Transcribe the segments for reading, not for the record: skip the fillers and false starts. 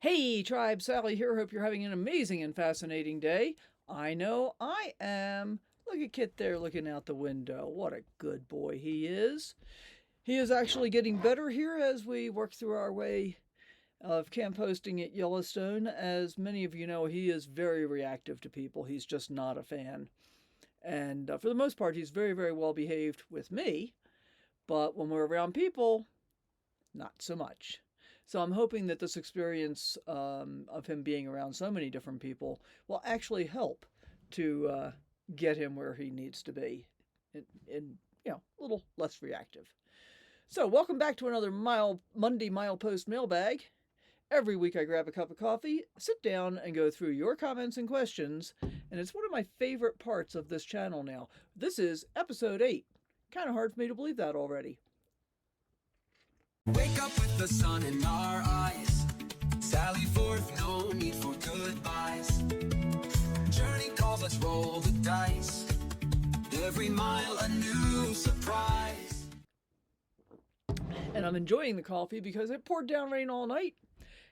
Hey, Tribe, Sally here. Hope you're having an amazing and fascinating day. I know I am. Look at Kit there looking out the window. What a good boy he is. He is actually getting better here as we work through our way of camp hosting at Yellowstone. As many of you know, he is very reactive to people. He's just not a fan. And for the most part, he's very, very well behaved with me. But when we're around people, not so much. So I'm hoping that this experience of him being around so many different people will actually help to get him where he needs to be, a little less reactive. So welcome back to another Monday Milepost Mailbag. Every week I grab a cup of coffee, sit down, and go through your comments and questions. And it's one of my favorite parts of this channel now. This is episode 8. Kind of hard for me to believe that already. Wake up with the sun in our eyes. Sally forth, no need for goodbyes. Journey calls, let's roll the dice. Every mile a new surprise. And I'm enjoying the coffee because it poured down rain all night.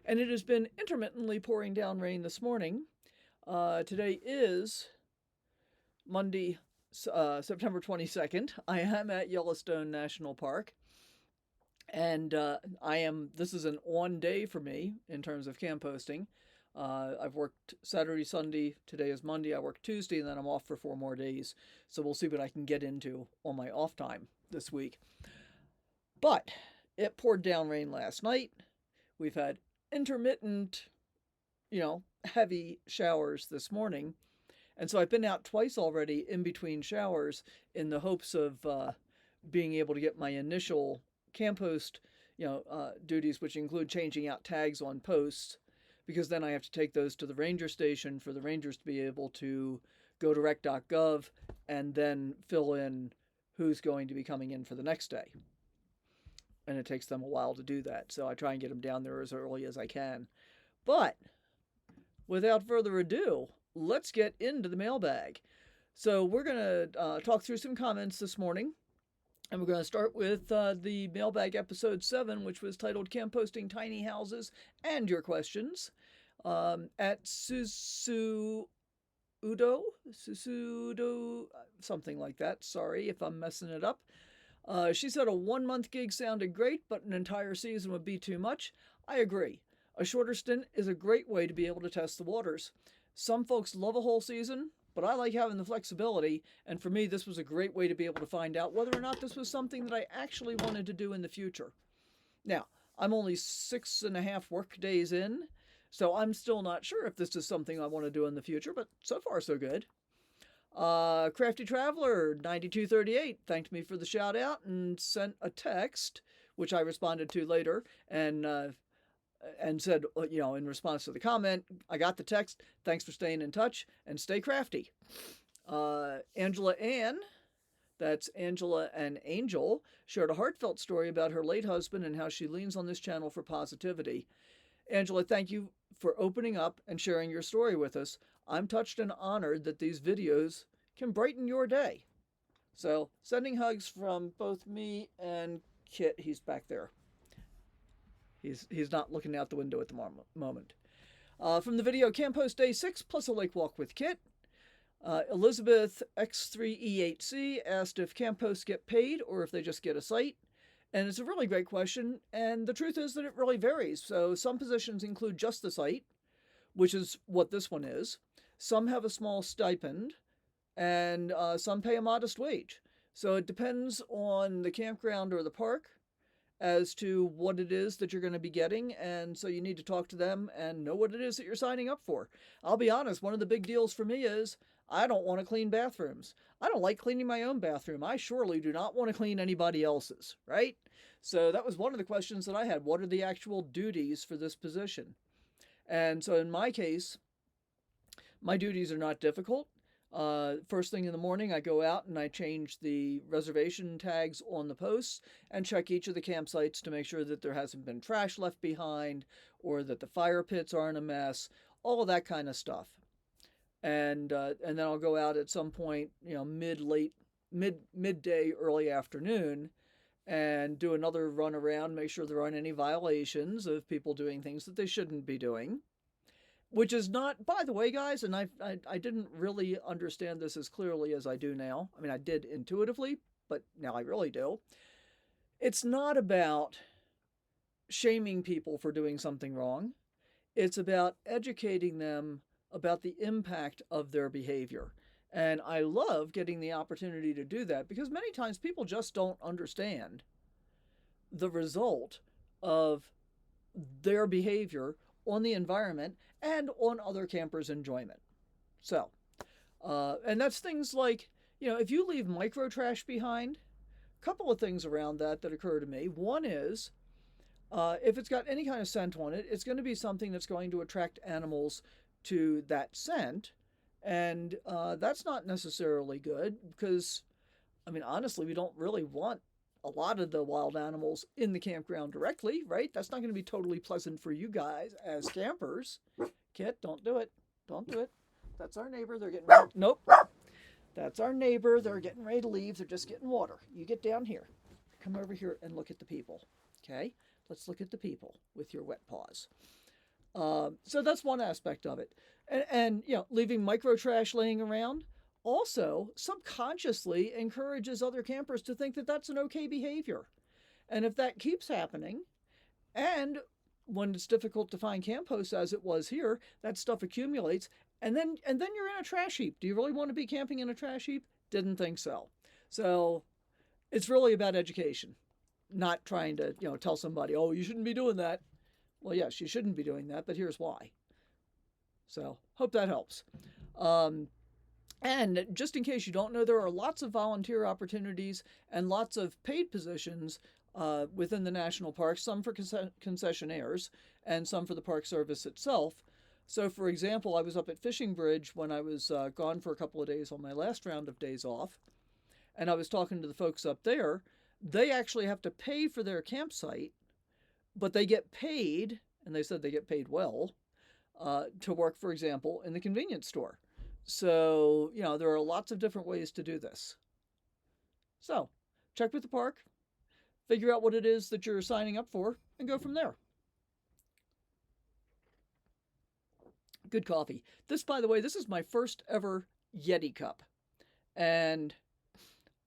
And it has been intermittently pouring down rain this morning. Today is Monday, September 22nd. I am at Yellowstone National Park. And this is an on day for me in terms of camp hosting. I've worked Saturday, Sunday. Today is Monday. I work Tuesday, and then I'm off for 4 more days. So we'll see what I can get into on my off time this week. But it poured down rain last night. We've had intermittent, heavy showers this morning. And so I've been out twice already in between showers in the hopes of being able to get my initial camp host, duties, which include changing out tags on posts, because then I have to take those to the ranger station for the rangers to be able to go to rec.gov and then fill in who's going to be coming in for the next day. And it takes them a while to do that. So I try and get them down there as early as I can. But without further ado, let's get into the mailbag. So we're going to talk through some comments this morning. And we're going to start with the mailbag episode 7, which was titled Camp Hosting Tiny Houses and Your Questions. At Susudo, something like that. Sorry if I'm messing it up. She said a 1-month gig sounded great, but an entire season would be too much. I agree. A shorter stint is a great way to be able to test the waters. Some folks love a whole season, but I like having the flexibility, and for me, this was a great way to be able to find out whether or not this was something that I actually wanted to do in the future. Now, I'm only 6.5 work days in, so I'm still not sure if this is something I want to do in the future, but so far so good. Crafty Traveler 9238 thanked me for the shout out and sent a text, which I responded to later, and said, in response to the comment, I got the text. Thanks for staying in touch and stay crafty. Angela Ann, that's Angela and Angel, shared a heartfelt story about her late husband and how she leans on this channel for positivity. Angela, thank you for opening up and sharing your story with us. I'm touched and honored that these videos can brighten your day. So, sending hugs from both me and Kit. He's back there. He's not looking out the window at the moment. From the video Camp Host Day 6 plus a lake walk with Kit, Elizabeth X3E8C asked if camp hosts get paid or if they just get a site. And it's a really great question. And the truth is that it really varies. So some positions include just the site, which is what this one is. Some have a small stipend, and some pay a modest wage. So it depends on the campground or the park as to what it is that you're going to be getting, and so you need to talk to them and know what it is that you're signing up for. I'll be honest, one of the big deals for me is I don't want to clean bathrooms. I don't like cleaning my own bathroom. I surely do not want to clean anybody else's, right? So that was one of the questions that I had. What are the actual duties for this position? And so in my case, my duties are not difficult. First thing in the morning, I go out and I change the reservation tags on the posts and check each of the campsites to make sure that there hasn't been trash left behind or that the fire pits aren't a mess, all of that kind of stuff. And then I'll go out at some point, midday, early afternoon, and do another run around, make sure there aren't any violations of people doing things that they shouldn't be doing. Which is not, by the way, guys, and I didn't really understand this as clearly as I do now. I mean, I did intuitively, but now I really do. It's not about shaming people for doing something wrong. It's about educating them about the impact of their behavior. And I love getting the opportunity to do that because many times people just don't understand the result of their behavior on the environment and on other campers' enjoyment. So, and that's things like, if you leave micro trash behind, a couple of things around that occur to me. One is, if it's got any kind of scent on it, it's going to be something that's going to attract animals to that scent. And that's not necessarily good because, I mean, honestly, we don't really want a lot of the wild animals in the campground directly, right? That's not going to be totally pleasant for you guys as campers. Kit, don't do it. Don't do it. That's our neighbor. They're getting ready. Nope. That's our neighbor. They're getting ready to leave. They're just getting water. You get down here. Come over here and look at the people. Okay? Let's look at the people with your wet paws. So that's one aspect of it. And leaving micro trash laying around also subconsciously encourages other campers to think that that's an okay behavior. And if that keeps happening, and when it's difficult to find camp hosts as it was here, that stuff accumulates, and then you're in a trash heap. Do you really want to be camping in a trash heap? Didn't think so. So it's really about education, not trying to tell somebody, oh, you shouldn't be doing that. Well, yes, you shouldn't be doing that, but here's why. So hope that helps. And just in case you don't know, there are lots of volunteer opportunities and lots of paid positions within the national parks, some for concessionaires and some for the Park Service itself. So, for example, I was up at Fishing Bridge when I was gone for a couple of days on my last round of days off, and I was talking to the folks up there. They actually have to pay for their campsite, but they get paid, and they said they get paid well, to work, for example, in the convenience store. So, there are lots of different ways to do this. So, check with the park, figure out what it is that you're signing up for, and go from there. Good coffee. This, by the way, this is my first ever Yeti cup. And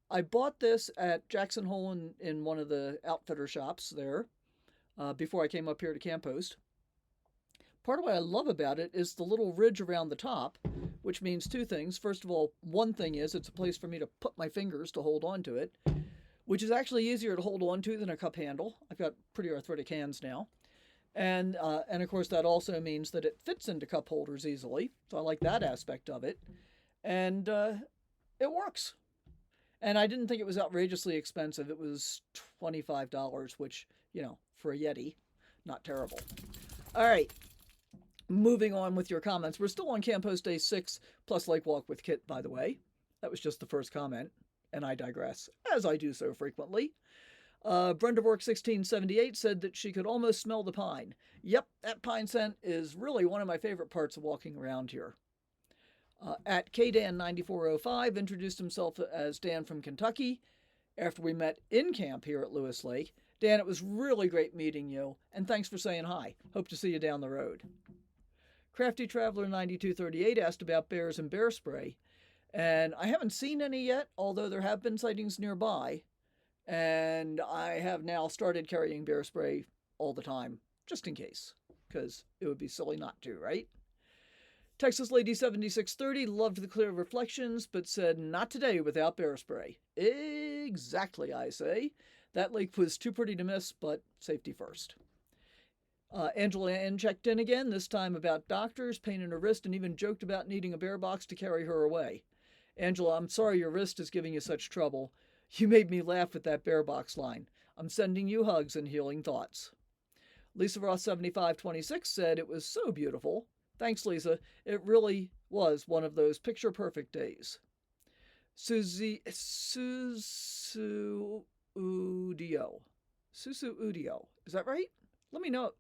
I bought this at Jackson Hole in one of the outfitter shops there before I came up here to Camp Host. Part of what I love about it is the little ridge around the top, which means two things. First of all, one thing is it's a place for me to put my fingers to hold on to it, which is actually easier to hold on to than a cup handle. I've got pretty arthritic hands now. And of course, that also means that it fits into cup holders easily. So I like that aspect of it. And it works. And I didn't think it was outrageously expensive. It was $25, which, for a Yeti, not terrible. All right. Moving on with your comments. We're still on Camp Host Day 6 plus Lake Walk with Kit, by the way. That was just the first comment, and I digress, as I do so frequently. Brenda Vork 1678 said that she could almost smell the pine. Yep, that pine scent is really one of my favorite parts of walking around here. At KDan9405 introduced himself as Dan from Kentucky after we met in camp here at Lewis Lake. Dan, it was really great meeting you, and thanks for saying hi. Hope to see you down the road. Crafty Traveler 9238 asked about bears and bear spray, and I haven't seen any yet, although there have been sightings nearby, and I have now started carrying bear spray all the time, just in case, because it would be silly not to, right? Texas Lady 7630 loved the clear reflections, but said not today without bear spray. Exactly, I say. That lake was too pretty to miss, but safety first. Angela Ann checked in again, this time about doctors, pain in her wrist, and even joked about needing a bear box to carry her away. Angela, I'm sorry your wrist is giving you such trouble. You made me laugh with that bear box line. I'm sending you hugs and healing thoughts. Lisa Ross 7526 said it was so beautiful. Thanks, Lisa. It really was one of those picture-perfect days. Susu Udio. Is that right? Let me know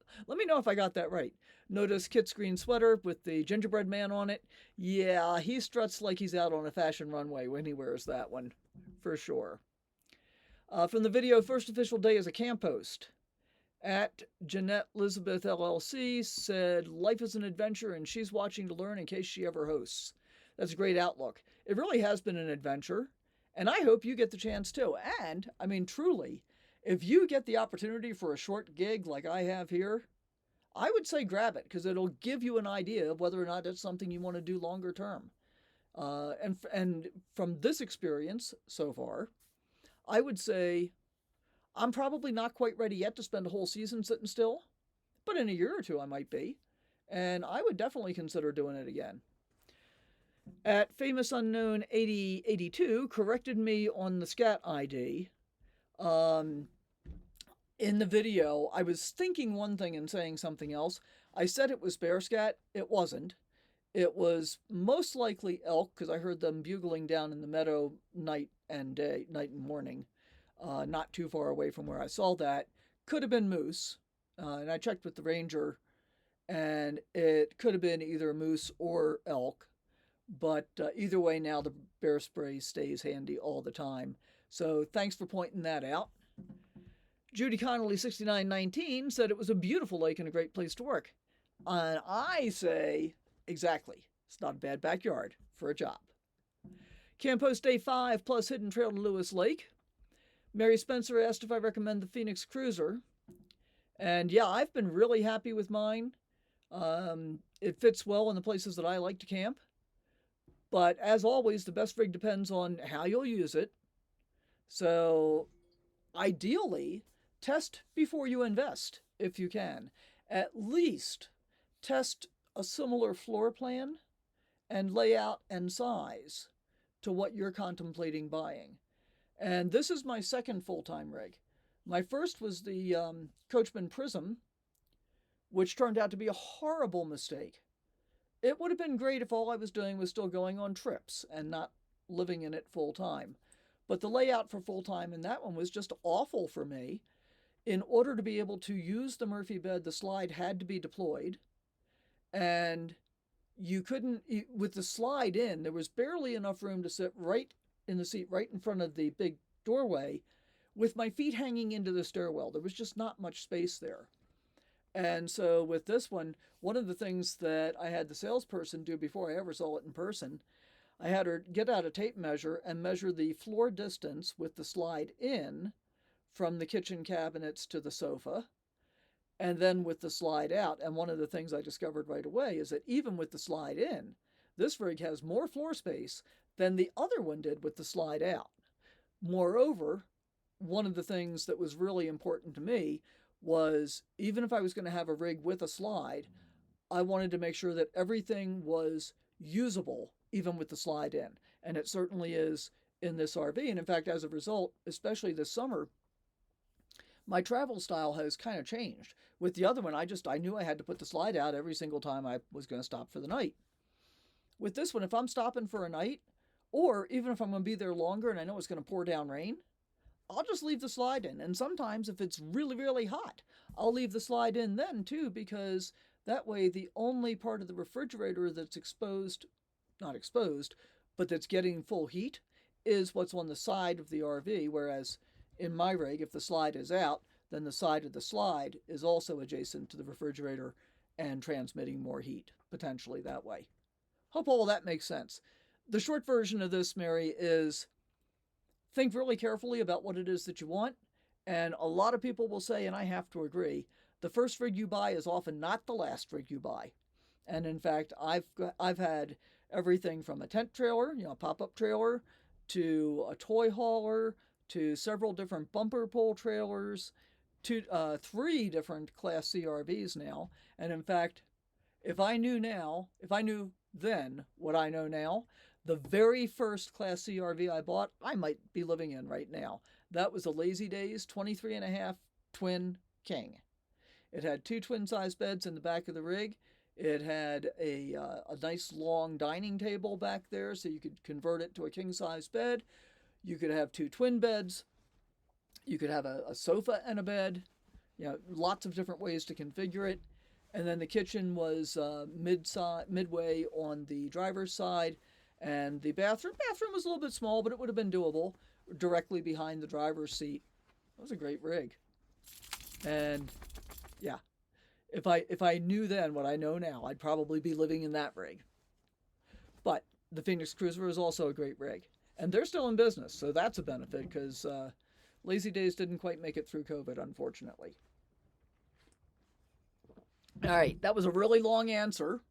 if I got that right. Notice Kit's green sweater with the gingerbread man on it. Yeah, he struts like he's out on a fashion runway when he wears that one, for sure. From the video, first official day as a camp host. At Jeanette Elizabeth LLC said, life is an adventure and she's watching to learn in case she ever hosts. That's a great outlook. It really has been an adventure, and I hope you get the chance too. And, I mean, truly, if you get the opportunity for a short gig like I have here, I would say grab it because it'll give you an idea of whether or not it's something you want to do longer term. And from this experience so far, I would say I'm probably not quite ready yet to spend a whole season sitting still, but in a year or two I might be. And I would definitely consider doing it again. At Famous Unknown 8082 corrected me on the scat ID. In the video, I was thinking one thing and saying something else. I said it was bear scat. It wasn't. It was most likely elk because I heard them bugling down in the meadow night and morning, not too far away from where I saw that. Could have been moose, and I checked with the ranger, and it could have been either moose or elk. But either way, now the bear spray stays handy all the time. So thanks for pointing that out. Judy Connolly 6919 said it was a beautiful lake and a great place to work. And I say, exactly. It's not a bad backyard for a job. Camp Host Day 5 plus Hidden Trail to Lewis Lake. Mary Spencer asked if I recommend the Phoenix Cruiser. And yeah, I've been really happy with mine. It fits well in the places that I like to camp. But as always, the best rig depends on how you'll use it. So ideally, test before you invest, if you can. At least test a similar floor plan and layout and size to what you're contemplating buying. And this is my second full-time rig. My first was the Coachman Prism, which turned out to be a horrible mistake. It would have been great if all I was doing was still going on trips and not living in it full-time. But the layout for full-time in that one was just awful for me. In order to be able to use the Murphy bed, the slide had to be deployed. And you couldn't, with the slide in, there was barely enough room to sit right in the seat, right in front of the big doorway, with my feet hanging into the stairwell. There was just not much space there. And so with this one of the things that I had the salesperson do before I ever saw it in person, I had her get out a tape measure and measure the floor distance with the slide in from the kitchen cabinets to the sofa, and then with the slide out. And one of the things I discovered right away is that even with the slide in, this rig has more floor space than the other one did with the slide out. Moreover, one of the things that was really important to me was, even if I was going to have a rig with a slide, I wanted to make sure that everything was usable, even with the slide in. And it certainly is in this RV. And in fact, as a result, especially this summer, my travel style has kind of changed. With the other one, I knew I had to put the slide out every single time I was going to stop for the night. With this one, if I'm stopping for a night, or even if I'm going to be there longer and I know it's going to pour down rain, I'll just leave the slide in. And sometimes if it's really, really hot, I'll leave the slide in then too, because that way the only part of the refrigerator that's not exposed, but that's getting full heat is what's on the side of the RV. Whereas in my rig, if the slide is out, then the side of the slide is also adjacent to the refrigerator and transmitting more heat, potentially that way. Hope all that makes sense. The short version of this, Mary, is think really carefully about what it is that you want. And a lot of people will say, and I have to agree, the first rig you buy is often not the last rig you buy. And in fact, I've had everything from a tent trailer, a pop-up trailer, to a toy hauler, to several different bumper pull trailers, to 3 different Class C RVs now. And in fact, if I knew then what I know now, the very first Class C RV I bought, I might be living in right now. That was a Lazy Days 23.5 twin king. It had 2 twin-size beds in the back of the rig. It had a nice long dining table back there, so you could convert it to a king-size bed. You could have 2 twin beds. You could have a sofa and a bed. Lots of different ways to configure it. And then the kitchen was midway on the driver's side. And the bathroom was a little bit small, but it would have been doable, directly behind the driver's seat. That was a great rig. And yeah, if I knew then what I know now, I'd probably be living in that rig. But the Phoenix Cruiser is also a great rig, and they're still in business, so that's a benefit because Lazy Days didn't quite make it through COVID, unfortunately. All right, that was a really long answer.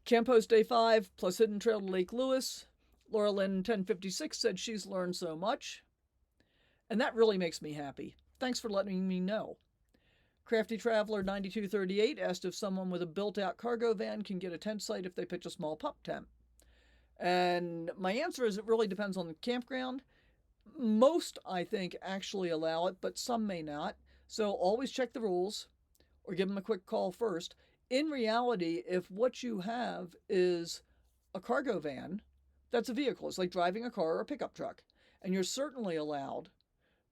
Camp Post Day 5 plus Hidden Trail to Lake Lewis. Laura Lynn 1056 said she's learned so much, and that really makes me happy. Thanks for letting me know. Crafty Traveler 9238 asked if someone with a built-out cargo van can get a tent site if they pitch a small pup tent. And my answer is it really depends on the campground. Most, I think, actually allow it, but some may not. So always check the rules or give them a quick call first. In reality, if what you have is a cargo van, that's a vehicle. It's like driving a car or a pickup truck. And you're certainly allowed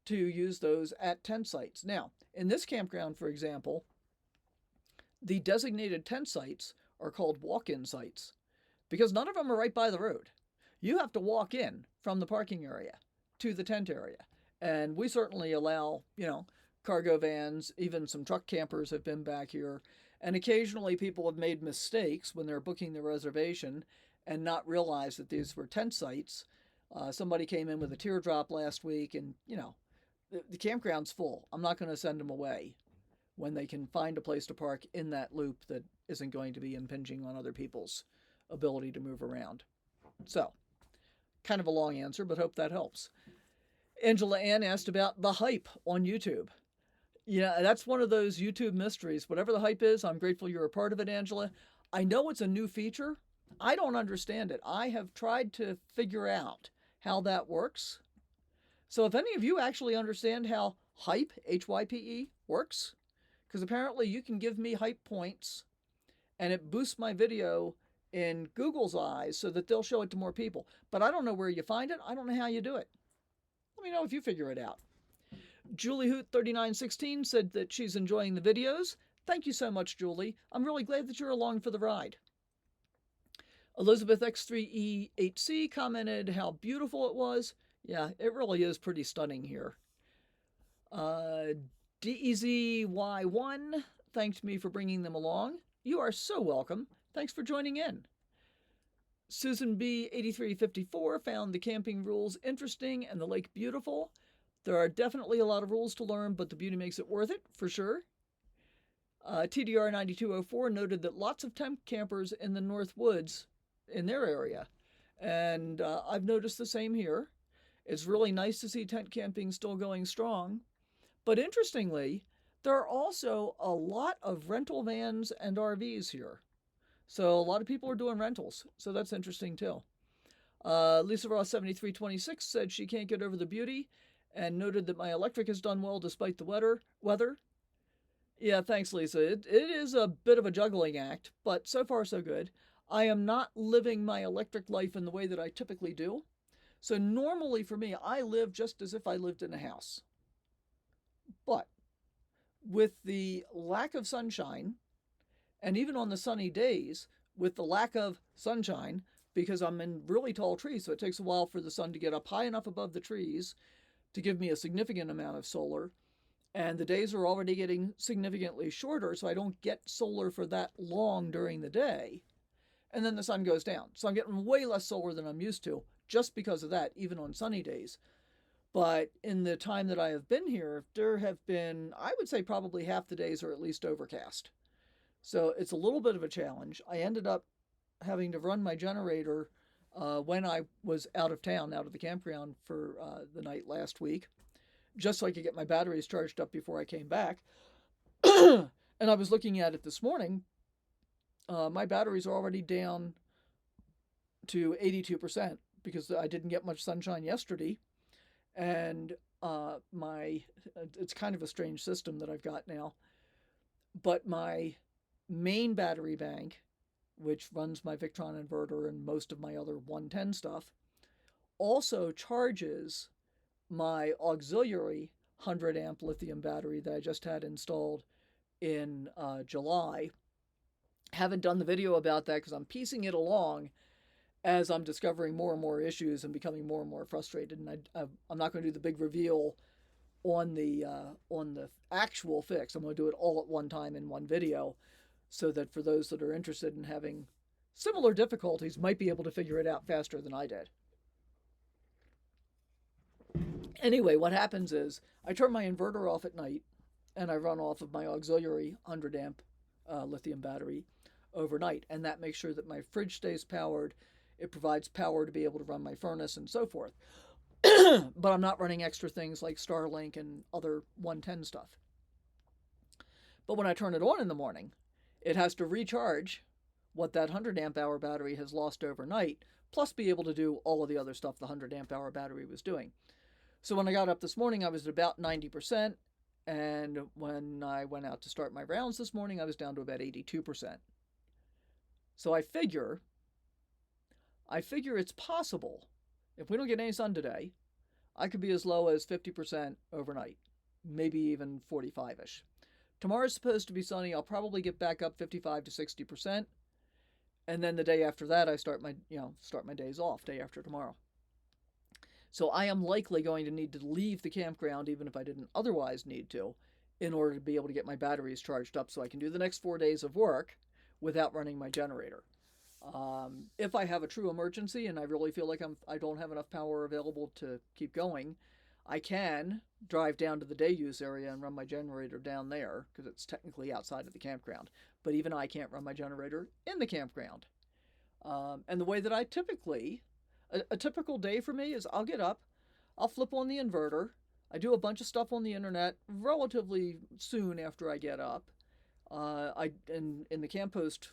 to use those at tent sites. Now, in this campground, for example, the designated tent sites are called walk-in sites because none of them are right by the road. You have to walk in from the parking area to the tent area. And we certainly allow, cargo vans, even some truck campers have been back here. And occasionally people have made mistakes when they're booking their reservation and not realize that these were tent sites. Somebody came in with a teardrop last week and, the campground's full. I'm not going to send them away when they can find a place to park in that loop that isn't going to be impinging on other people's ability to move around. So, kind of a long answer, but hope that helps. Angela Ann asked about the hype on YouTube. Yeah, that's one of those YouTube mysteries. Whatever the hype is, I'm grateful you're a part of it, Angela. I know it's a new feature. I don't understand it. I have tried to figure out how that works. So if any of you actually understand how hype, Hype, works, because apparently you can give me hype points and it boosts my video in Google's eyes so that they'll show it to more people. But I don't know where you find it. I don't know how you do it. Let me know if you figure it out. Julie Hoot 3916 said that she's enjoying the videos. Thank you so much, Julie. I'm really glad that you're along for the ride. Elizabeth X3E8C commented how beautiful it was. Yeah, it really is pretty stunning here. DEZY1 thanked me for bringing them along. You are so welcome. Thanks for joining in. Susan B8354 found the camping rules interesting and the lake beautiful. There are definitely a lot of rules to learn, but the beauty makes it worth it, for sure. TDR9204 noted that lots of tent campers in the North Woods in their area. And I've noticed the same here. It's really nice to see tent camping still going strong. But interestingly, there are also a lot of rental vans and RVs here. So a lot of people are doing rentals. So that's interesting too. Lisa Ross 7326 said she can't get over the beauty and noted that my electric has done well despite the weather. Yeah, thanks, Lisa. It is a bit of a juggling act, but so far so good. I am not living my electric life in the way that I typically do. So normally for me, I live just as if I lived in a house. But with the lack of sunshine, and even on the sunny days, with the lack of sunshine, because I'm in really tall trees, so it takes a while for the sun to get up high enough above the trees to give me a significant amount of solar. And the days are already getting significantly shorter, so I don't get solar for that long during the day. And then the sun goes down. So I'm getting way less solar than I'm used to, just because of that, even on sunny days. But in the time that I have been here, there have been, I would say probably half the days are at least overcast. So it's a little bit of a challenge. I ended up having to run my generator when I was out of town, out of the campground for the night last week, just so I could get my batteries charged up before I came back. And I was looking at it this morning. My batteries are already down to 82% because I didn't get much sunshine yesterday. And it's kind of a strange system that I've got now. But my main battery bank, which runs my Victron inverter and most of my other 110 stuff, also charges my auxiliary 100 amp lithium battery that I just had installed in July. Haven't done the video about that because I'm piecing it along, as I'm discovering more and more issues and becoming more and more frustrated. And I'm not going to do the big reveal on the actual fix. I'm going to do it all at one time in one video, so that for those that are interested in having similar difficulties might be able to figure it out faster than I did. Anyway, what happens is I turn my inverter off at night and I run off of my auxiliary 100 amp lithium battery overnight, and that makes sure that my fridge stays powered. It provides power to be able to run my furnace and so forth. But I'm not running extra things like Starlink and other 110 stuff. But when I turn it on in the morning, it has to recharge what that 100 amp hour battery has lost overnight, plus be able to do all of the other stuff the 100 amp hour battery was doing. So when I got up this morning, I was at about 90%. And when I went out to start my rounds this morning, I was down to about 82%. So I figure it's possible, if we don't get any sun today, I could be as low as 50% overnight, maybe even 45-ish. Tomorrow's supposed to be sunny. I'll probably get back up 55 to 60%. And then the day after that, I start my days off, day after tomorrow. So I am likely going to need to leave the campground, even if I didn't otherwise need to, in order to be able to get my batteries charged up so I can do the next 4 days of work without running my generator. If I have a true emergency and I really feel like I don't have enough power available to keep going, I can drive down to the day use area and run my generator down there, because it's technically outside of the campground. But even I can't run my generator in the campground. And the way that I typically, a typical day for me is I'll get up, I'll flip on the inverter, I do a bunch of stuff on the internet relatively soon after I get up. In the Camp Post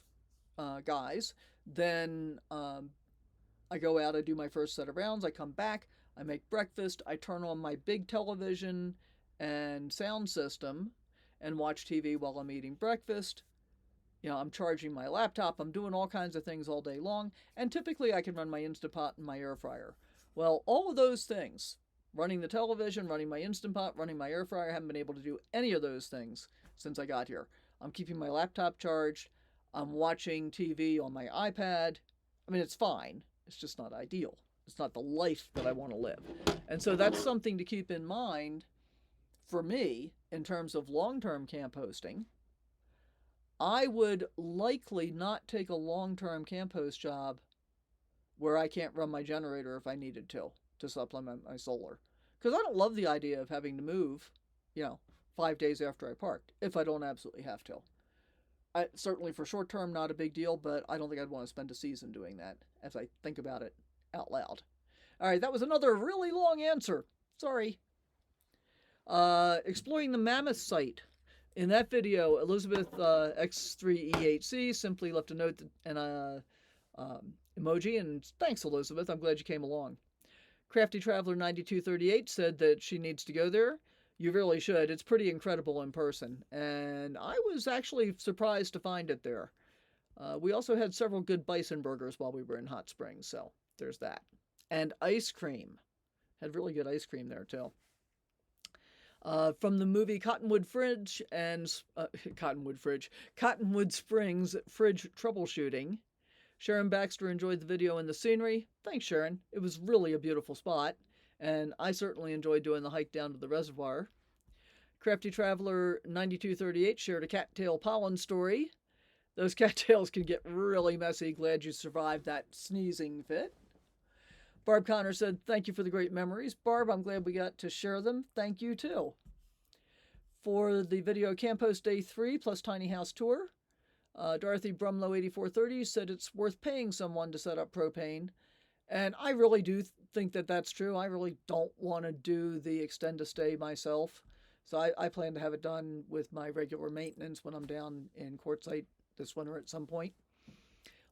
guys, then I go out, I do my first set of rounds, I come back, I make breakfast, I turn on my big television and sound system and watch TV while I'm eating breakfast. I'm charging my laptop, I'm doing all kinds of things all day long, and typically I can run my Instant Pot and my air fryer. Well, all of those things, running the television, running my Instant Pot, running my air fryer, I haven't been able to do any of those things since I got here. I'm keeping my laptop charged, I'm watching TV on my iPad. I mean, it's fine. It's just not ideal. It's not the life that I want to live. And so that's something to keep in mind for me in terms of long-term camp hosting. I would likely not take a long-term camp host job where I can't run my generator if I needed to supplement my solar. Because I don't love the idea of having to move, 5 days after I parked, if I don't absolutely have to. Certainly for short term, not a big deal, but I don't think I'd want to spend a season doing that as I think about it out loud. All right, that was another really long answer. Sorry. Exploring the Mammoth Site. In that video, Elizabeth X3EHC simply left a note and a emoji, and thanks, Elizabeth. I'm glad you came along. Crafty Traveler 9238 said that she needs to go there. You really should. It's pretty incredible in person, and I was actually surprised to find it there. We also had several good bison burgers while we were in Hot Springs, so there's that. And ice cream. Had really good ice cream there, too. From the movie Cottonwood Springs Fridge Troubleshooting, Sharon Baxter enjoyed the video and the scenery. Thanks, Sharon. It was really a beautiful spot, and I certainly enjoyed doing the hike down to the reservoir. Crafty Traveler 9238 shared a cattail pollen story. Those cattails can get really messy. Glad you survived that sneezing fit. Barb Connor said, thank you for the great memories. Barb, I'm glad we got to share them. Thank you, too. For the video Camp Post Day 3 plus Tiny House Tour, Dorothy Brumlow 8430 said it's worth paying someone to set up propane. And I really do think that that's true. I really don't want to do the extend a stay myself. So I plan to have it done with my regular maintenance when I'm down in Quartzsite this winter at some point.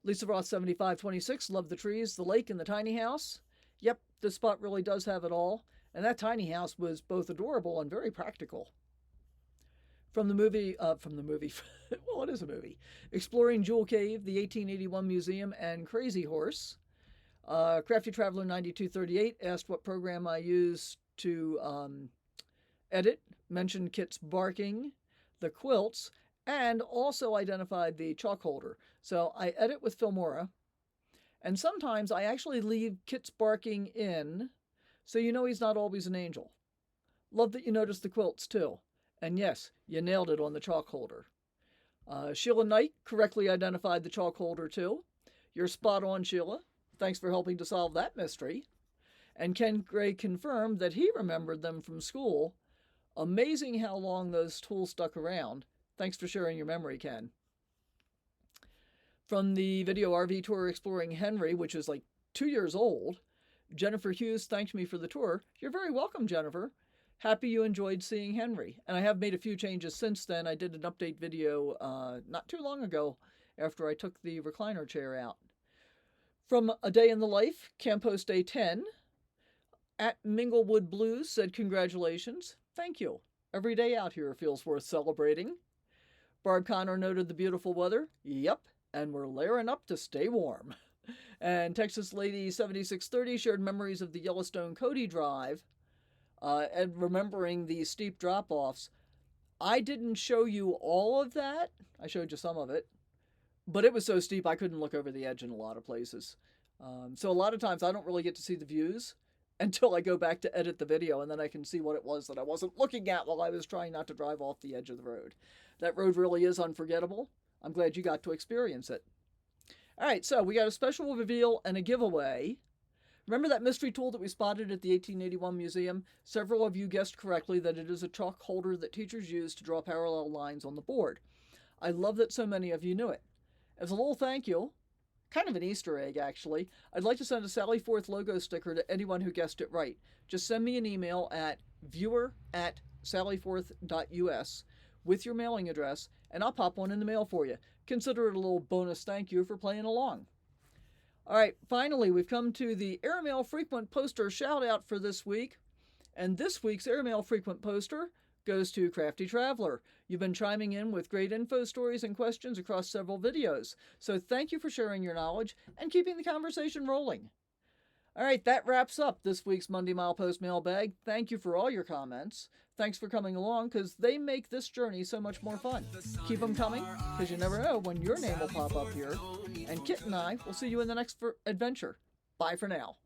Lisa Ross 7526, love the trees, the lake, and the tiny house. Yep, this spot really does have it all. And that tiny house was both adorable and very practical. From the movie, well, it is a movie, Exploring Jewel Cave, the 1881 Museum, and Crazy Horse. Crafty Traveler 9238 asked what program I use to edit, mentioned Kit's barking, the quilts, and also identified the chalk holder. So I edit with Filmora, And sometimes I actually leave Kit's barking in, so you know he's not always an angel. Love that you noticed the quilts too. And yes, you nailed it on the chalk holder. Sheila Knight correctly identified the chalk holder too. You're spot on, Sheila. Thanks for helping to solve that mystery. And Ken Gray confirmed that he remembered them from school. Amazing how long those tools stuck around. Thanks for sharing your memory, Ken. From the video RV tour exploring Henry, which is like 2 years old, Jennifer Hughes thanked me for the tour. You're very welcome, Jennifer. Happy you enjoyed seeing Henry. And I have made a few changes since then. I did an update video not too long ago after I took the recliner chair out. From A Day in the Life, Camp Post Day 10, at Minglewood Blues said congratulations. Thank you. Every day out here feels worth celebrating. Barb Connor noted the beautiful weather. Yep, and we're layering up to stay warm. And Texas Lady 7630 shared memories of the Yellowstone Cody Drive and remembering the steep drop-offs. I didn't show you all of that. I showed you some of it. But it was so steep I couldn't look over the edge in a lot of places. So a lot of times I don't really get to see the views until I go back to edit the video, and then I can see what it was that I wasn't looking at while I was trying not to drive off the edge of the road. That road really is unforgettable. I'm glad you got to experience it. All right, so we got a special reveal and a giveaway. Remember that mystery tool that we spotted at the 1881 museum? Several of you guessed correctly that it is a chalk holder that teachers use to draw parallel lines on the board. I love that so many of you knew it. As a little thank you, kind of an Easter egg actually, I'd like to send a Sally Forth logo sticker to anyone who guessed it right. Just send me an email at viewer@sallyforth.us with your mailing address, and I'll pop one in the mail for you. Consider it a little bonus thank you for playing along. All right, finally, we've come to the Airmail Frequent Poster shout-out for this week. And this week's Airmail Frequent Poster goes to Crafty Traveler. You've been chiming in with great info stories and questions across several videos. So thank you for sharing your knowledge and keeping the conversation rolling. All right, that wraps up this week's Monday Milepost Mailbag. Thank you for all your comments. Thanks for coming along, because they make this journey so much more fun. Keep them coming, because you never know when your name will pop up here. And Kit and I will see you in the next adventure. Bye for now.